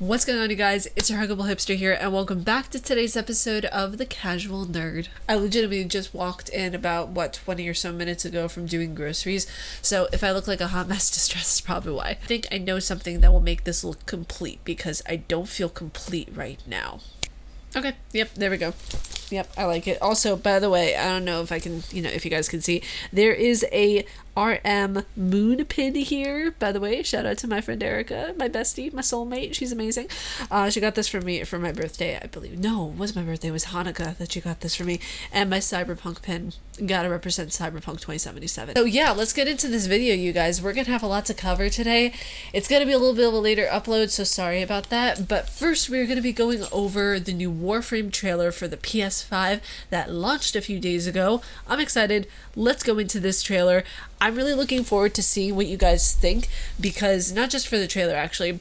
What's going on, you guys? It's your Huggable Hipster here, and welcome back to today's episode of The Casual Nerd. I legitimately just walked in about, 20 or so minutes ago from doing groceries, so if I look like a hot mess, distress is probably why. I think I know something that will make this look complete, because I don't feel complete right now. Okay, yep, there we go. Yep, I like it. Also, by the way, I don't know if I can, if you guys can see, there is a RM moon pin here, by the way. Shout out to my friend Erica, my bestie, my soulmate. She's amazing. She got this for me for my birthday, I believe. No, it wasn't my birthday. It was Hanukkah that she got this for me. And my Cyberpunk pin. Gotta represent Cyberpunk 2077. So yeah, let's get into this video, you guys. We're gonna have a lot to cover today. It's gonna be a little bit of a later upload, so sorry about that. But first, we're gonna be going over the new Warframe trailer for the PS5 that launched a few days ago. I'm excited. Let's go into this trailer. I'm really looking forward to seeing what you guys think, because not just for the trailer, actually,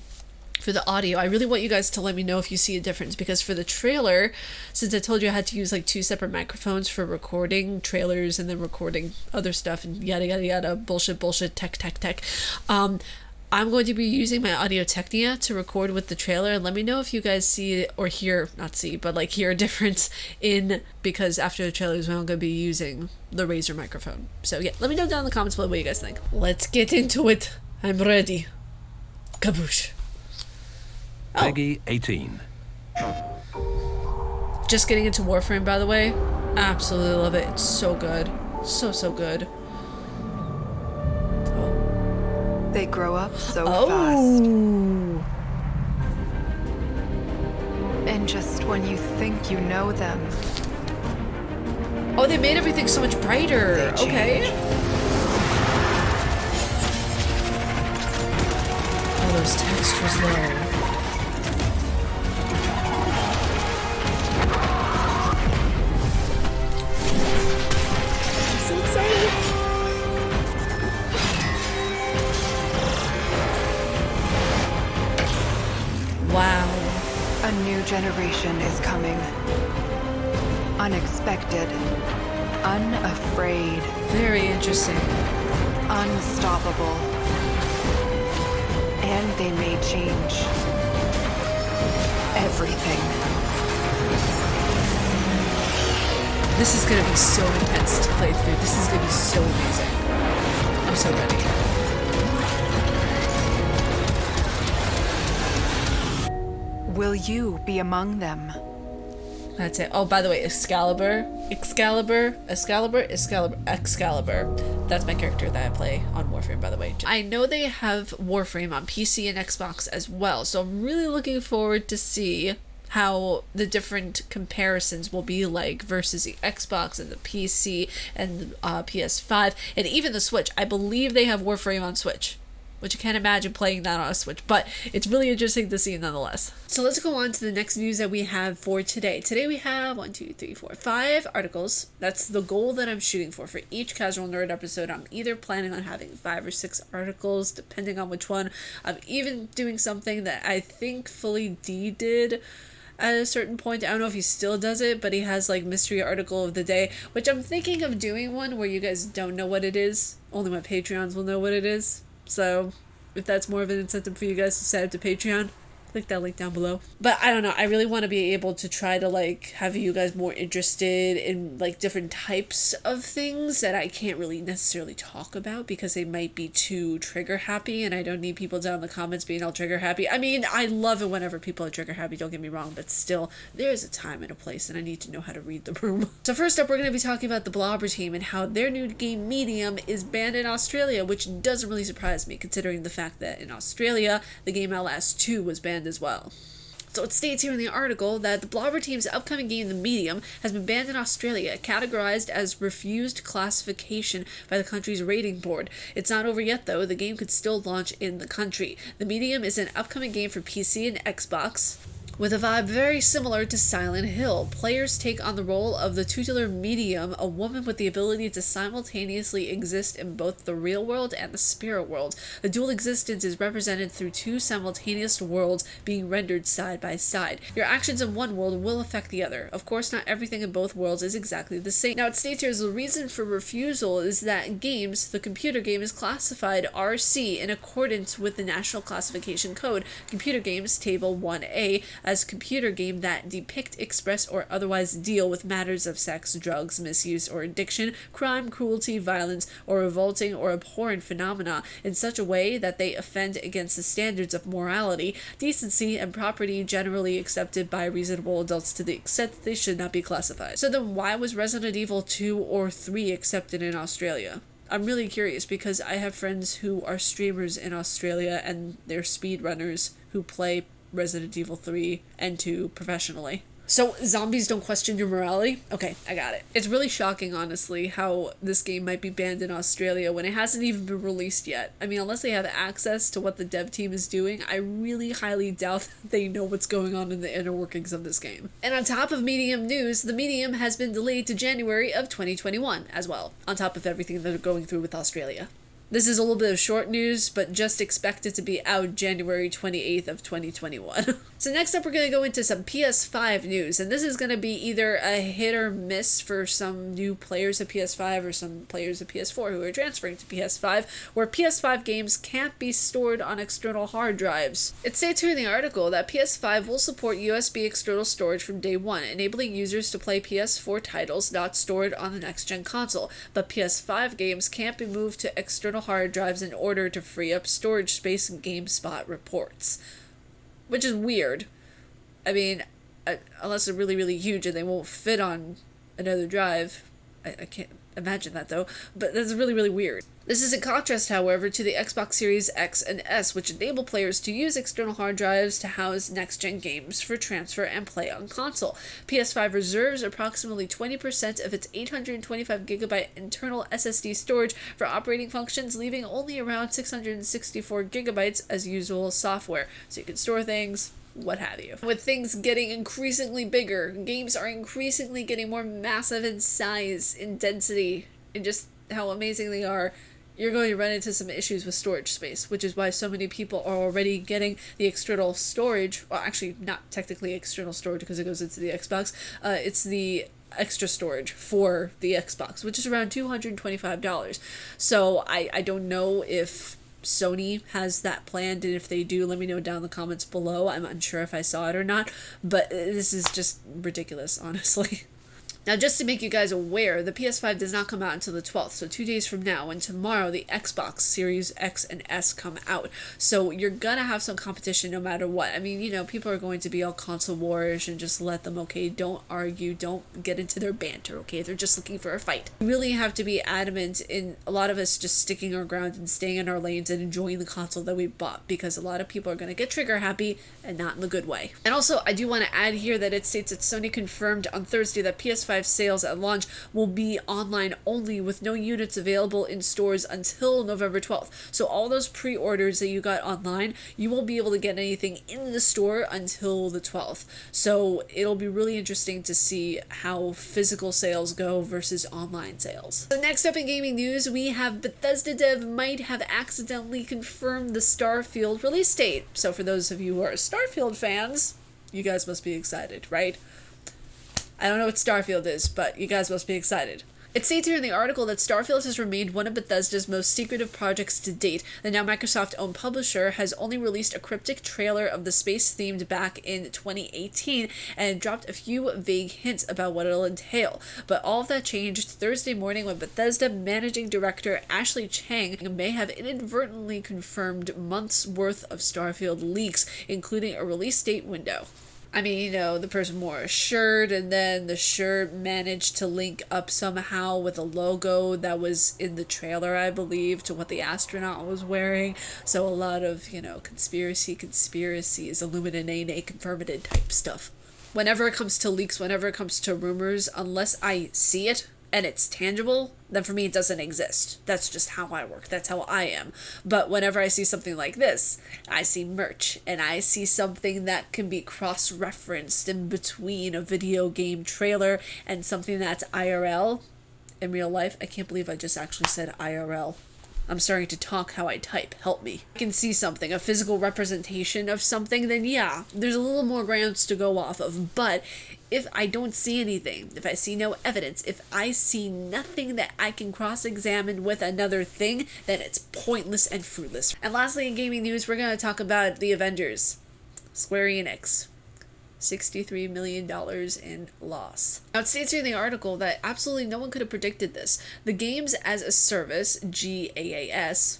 for the audio, I really want you guys to let me know if you see a difference, because for the trailer, since I told you I had to use like 2 separate microphones for recording trailers and then recording other stuff and yada yada yada, bullshit, tech, I'm going to be using my Audio Technica to record with the trailer. Let me know if you guys see or hear, not see, but like hear a difference because after the trailer is when I'm going to be using the Razer microphone. So yeah, let me know down in the comments below what you guys think. Let's get into it. I'm ready. Kaboosh. Peggy 18. Just getting into Warframe, by the way. Absolutely love it. It's so good. So good. They grow up so fast. And just when you think you know them. Oh, they made everything so much brighter. Okay. Oh, those textures though. Wow. A new generation is coming. Unexpected. Unafraid. Very interesting. Unstoppable. And they may change everything. This is gonna be so intense to play through. This is gonna be so amazing. I'm so ready. Will you be among them? That's it. Oh, by the way, Excalibur. That's my character that I play on Warframe, by the way. I know they have Warframe on PC and Xbox as well, so I'm really looking forward to see how the different comparisons will be like versus the Xbox and the PC and the PS5 and even the Switch. I believe they have Warframe on Switch, which I can't imagine playing that on a Switch, but it's really interesting to see nonetheless. So let's go on to the next news that we have for today. Today we have 5 articles. That's the goal that I'm shooting for each Casual Nerd episode. I'm either planning on having 5 or 6 articles, depending on which one. I'm even doing something that I think Fully D did at a certain point. I don't know if he still does it, but he has like mystery article of the day, which I'm thinking of doing one where you guys don't know what it is. Only my Patreons will know what it is. So if that's more of an incentive for you guys to sign up to Patreon, click that link down below. But I don't know, I really want to be able to try to like have you guys more interested in like different types of things that I can't really necessarily talk about because they might be too trigger happy, and I don't need people down in the comments being all trigger happy. I mean, I love it whenever people are trigger happy, don't get me wrong, but still, there is a time and a place, and I need to know how to read the room. So first up, we're going to be talking about the Blobber team and how their new game Medium is banned in Australia, which doesn't really surprise me considering the fact that in Australia, the game Outlast 2 was banned as well. So it states here in the article that the Blobber team's upcoming game, The Medium, has been banned in Australia, categorized as refused classification by the country's rating board. It's not over yet, though. The game could still launch in the country. The Medium is an upcoming game for PC and Xbox. With a vibe very similar to Silent Hill, players take on the role of the tutelar medium, a woman with the ability to simultaneously exist in both the real world and the spirit world. The dual existence is represented through two simultaneous worlds being rendered side by side. Your actions in one world will affect the other. Of course, not everything in both worlds is exactly the same. Now, it states here the reason for refusal is that games, the computer game, is classified RC in accordance with the National Classification Code, Computer Games Table 1A, as computer game that depict, express, or otherwise deal with matters of sex, drugs, misuse, or addiction, crime, cruelty, violence, or revolting or abhorrent phenomena in such a way that they offend against the standards of morality, decency, and property generally accepted by reasonable adults to the extent that they should not be classified. So then why was Resident Evil 2 or 3 accepted in Australia? I'm really curious because I have friends who are streamers in Australia and they're speedrunners who play Resident Evil 3 and 2 professionally. So, zombies don't question your morality? Okay, I got it. It's really shocking, honestly, how this game might be banned in Australia when it hasn't even been released yet. I mean, unless they have access to what the dev team is doing, I really highly doubt that they know what's going on in the inner workings of this game. And on top of Medium news, the Medium has been delayed to January of 2021 as well, on top of everything that they're going through with Australia. This is a little bit of short news, but just expect it to be out January 28th of 2021. So next up, we're going to go into some PS5 news, and this is going to be either a hit or miss for some new players of PS5 or some players of PS4 who are transferring to PS5, where PS5 games can't be stored on external hard drives. It states here in the article that PS5 will support USB external storage from day one, enabling users to play PS4 titles not stored on the next-gen console, but PS5 games can't be moved to external hard drives in order to free up storage space, GameSpot reports. Which is weird. I mean, unless they're really, really huge and they won't fit on another drive. I can't imagine that though, but that's really, really weird. This is in contrast, however, to the Xbox Series X and S, which enable players to use external hard drives to house next-gen games for transfer and play on console. PS5 reserves approximately 20% of its 825GB internal SSD storage for operating functions, leaving only around 664GB as usual software, so you can store things, what have you. With things getting increasingly bigger, games are increasingly getting more massive in size, in density, and just how amazing they are. You're going to run into some issues with storage space, which is why so many people are already getting the external storage, well, actually not technically external storage because it goes into the Xbox, it's the extra storage for the Xbox, which is around $225. So I don't know if Sony has that planned, and if they do, let me know down in the comments below. I'm unsure if I saw it or not, but this is just ridiculous, honestly. Now, just to make you guys aware, the PS5 does not come out until the 12th, so 2 days from now, and tomorrow the Xbox Series X and S come out. So you're gonna have some competition no matter what. I mean, you know, people are going to be all console warish and just let them, okay? Don't argue, don't get into their banter, okay? They're just looking for a fight. You really have to be adamant in a lot of us just sticking our ground and staying in our lanes and enjoying the console that we bought, because a lot of people are gonna get trigger happy and not in the good way. And also, I do want to add here that it states that Sony confirmed on Thursday that PS5 sales at launch will be online only, with no units available in stores until November 12th. So all those pre-orders that you got online, you won't be able to get anything in the store until the 12th. So it'll be really interesting to see how physical sales go versus online sales. So next up in gaming news, we have Bethesda dev might have accidentally confirmed the Starfield release date. So for those of you who are Starfield fans, you guys must be excited, right? I don't know what Starfield is, but you guys must be excited. It states here in the article that Starfield has remained one of Bethesda's most secretive projects to date. The now Microsoft-owned publisher has only released a cryptic trailer of the space-themed back in 2018 and dropped a few vague hints about what it'll entail. But all of that changed Thursday morning when Bethesda managing director Ashley Chang may have inadvertently confirmed months' worth of Starfield leaks, including a release date window. I mean, you know, the person wore a shirt, and then the shirt managed to link up somehow with a logo that was in the trailer, I believe, to what the astronaut was wearing. So a lot of, you know, conspiracies, Illuminati, confirmative type stuff. Whenever it comes to leaks, whenever it comes to rumors, unless I see it, and it's tangible, then for me it doesn't exist. That's just how I work. That's how I am. But whenever I see something like this, I see merch, and I see something that can be cross-referenced in between a video game trailer and something that's IRL in real life. I can't believe I just actually said IRL. I'm starting to talk how I type. Help me. I can see something, a physical representation of something, then yeah, there's a little more grounds to go off of. But if I don't see anything, if I see no evidence, if I see nothing that I can cross-examine with another thing, then it's pointless and fruitless. And lastly, in gaming news, we're going to talk about the Avengers. Square Enix. $63 million in loss. Now, it states here in the article that absolutely no one could have predicted this. The Games as a Service, GAAS,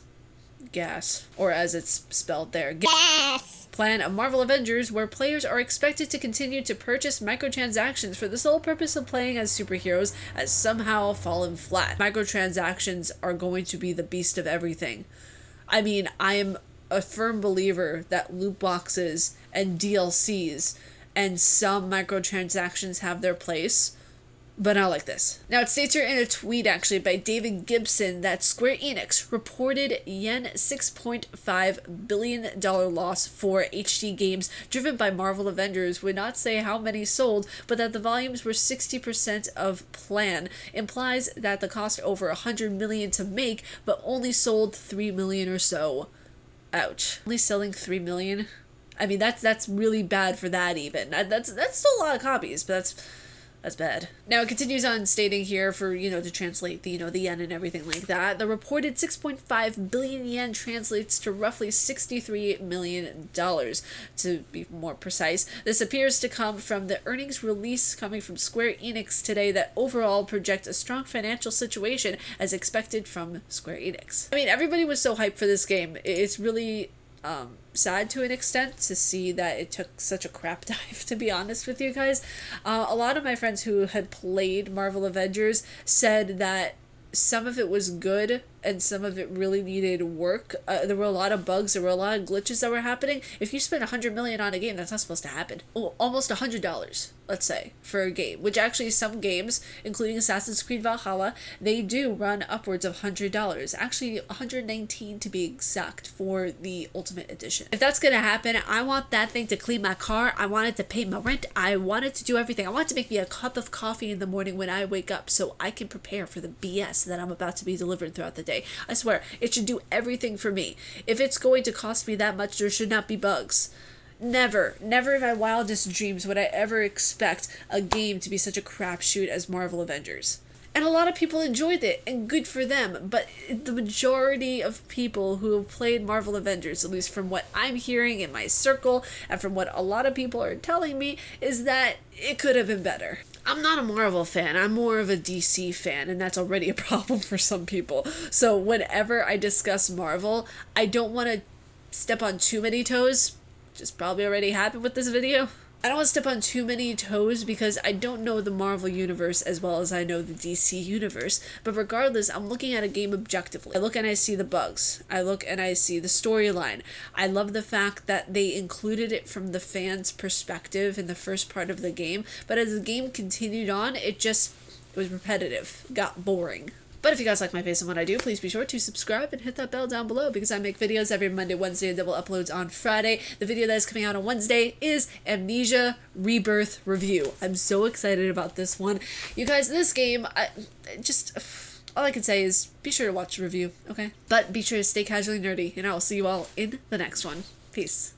gas, or as it's spelled there, gas, plan of Marvel Avengers, where players are expected to continue to purchase microtransactions for the sole purpose of playing as superheroes, has somehow fallen flat. Microtransactions are going to be the beast of everything. I mean, I am a firm believer that loot boxes and DLCs and some microtransactions have their place, but not like this. Now, it states here in a tweet actually by David Gibson that Square Enix reported yen $6.5 billion loss for HD games driven by Marvel Avengers, would not say how many sold, but that the volumes were 60% of plan, implies that the cost over 100 million to make, but only sold 3 million or so. Ouch. Only selling 3 million? I mean, that's really bad for that even. That's still a lot of copies, but that's bad. Now, it continues on stating here for, to translate the, the yen and everything like that. The reported 6.5 billion yen translates to roughly $63 million, to be more precise. This appears to come from the earnings release coming from Square Enix today that overall project a strong financial situation as expected from Square Enix. I mean, everybody was so hyped for this game. It's really sad to an extent to see that it took such a crap dive, to be honest with you guys. A lot of my friends who had played Marvel Avengers said that some of it was good and some of it really needed work. There were a lot of bugs, there were a lot of glitches that were happening. If you spend 100 million on a game, that's not supposed to happen. Oh, almost $100, let's say, for a game, which actually some games, including Assassin's Creed Valhalla, they do run upwards of $100. Actually, 119 to be exact for the Ultimate Edition. If that's gonna happen, I want that thing to clean my car. I want it to pay my rent. I want it to do everything. I want it to make me a cup of coffee in the morning when I wake up so I can prepare for the BS that I'm about to be delivered throughout the day. I swear, it should do everything for me. If it's going to cost me that much, there should not be bugs. Never in my wildest dreams would I ever expect a game to be such a crapshoot as Marvel Avengers. And a lot of people enjoyed it, and good for them, but the majority of people who have played Marvel Avengers, at least from what I'm hearing in my circle, and from what a lot of people are telling me, is that it could have been better. I'm not a Marvel fan, I'm more of a DC fan, and that's already a problem for some people. So whenever I discuss Marvel, I don't want to step on too many toes, which is probably already happened with this video. I don't want to step on too many toes because I don't know the Marvel universe as well as I know the DC universe, but regardless, I'm looking at a game objectively. I look and I see the bugs. I look and I see the storyline. I love the fact that they included it from the fans' perspective in the first part of the game, but as the game continued on, it was repetitive, got boring. But if you guys like my face and what I do, please be sure to subscribe and hit that bell down below because I make videos every Monday, Wednesday, and double uploads on Friday. The video that is coming out on Wednesday is Amnesia Rebirth Review. I'm so excited about this one. You guys, this game, all I can say is be sure to watch the review, okay? But be sure to stay casually nerdy, and I will see you all in the next one. Peace.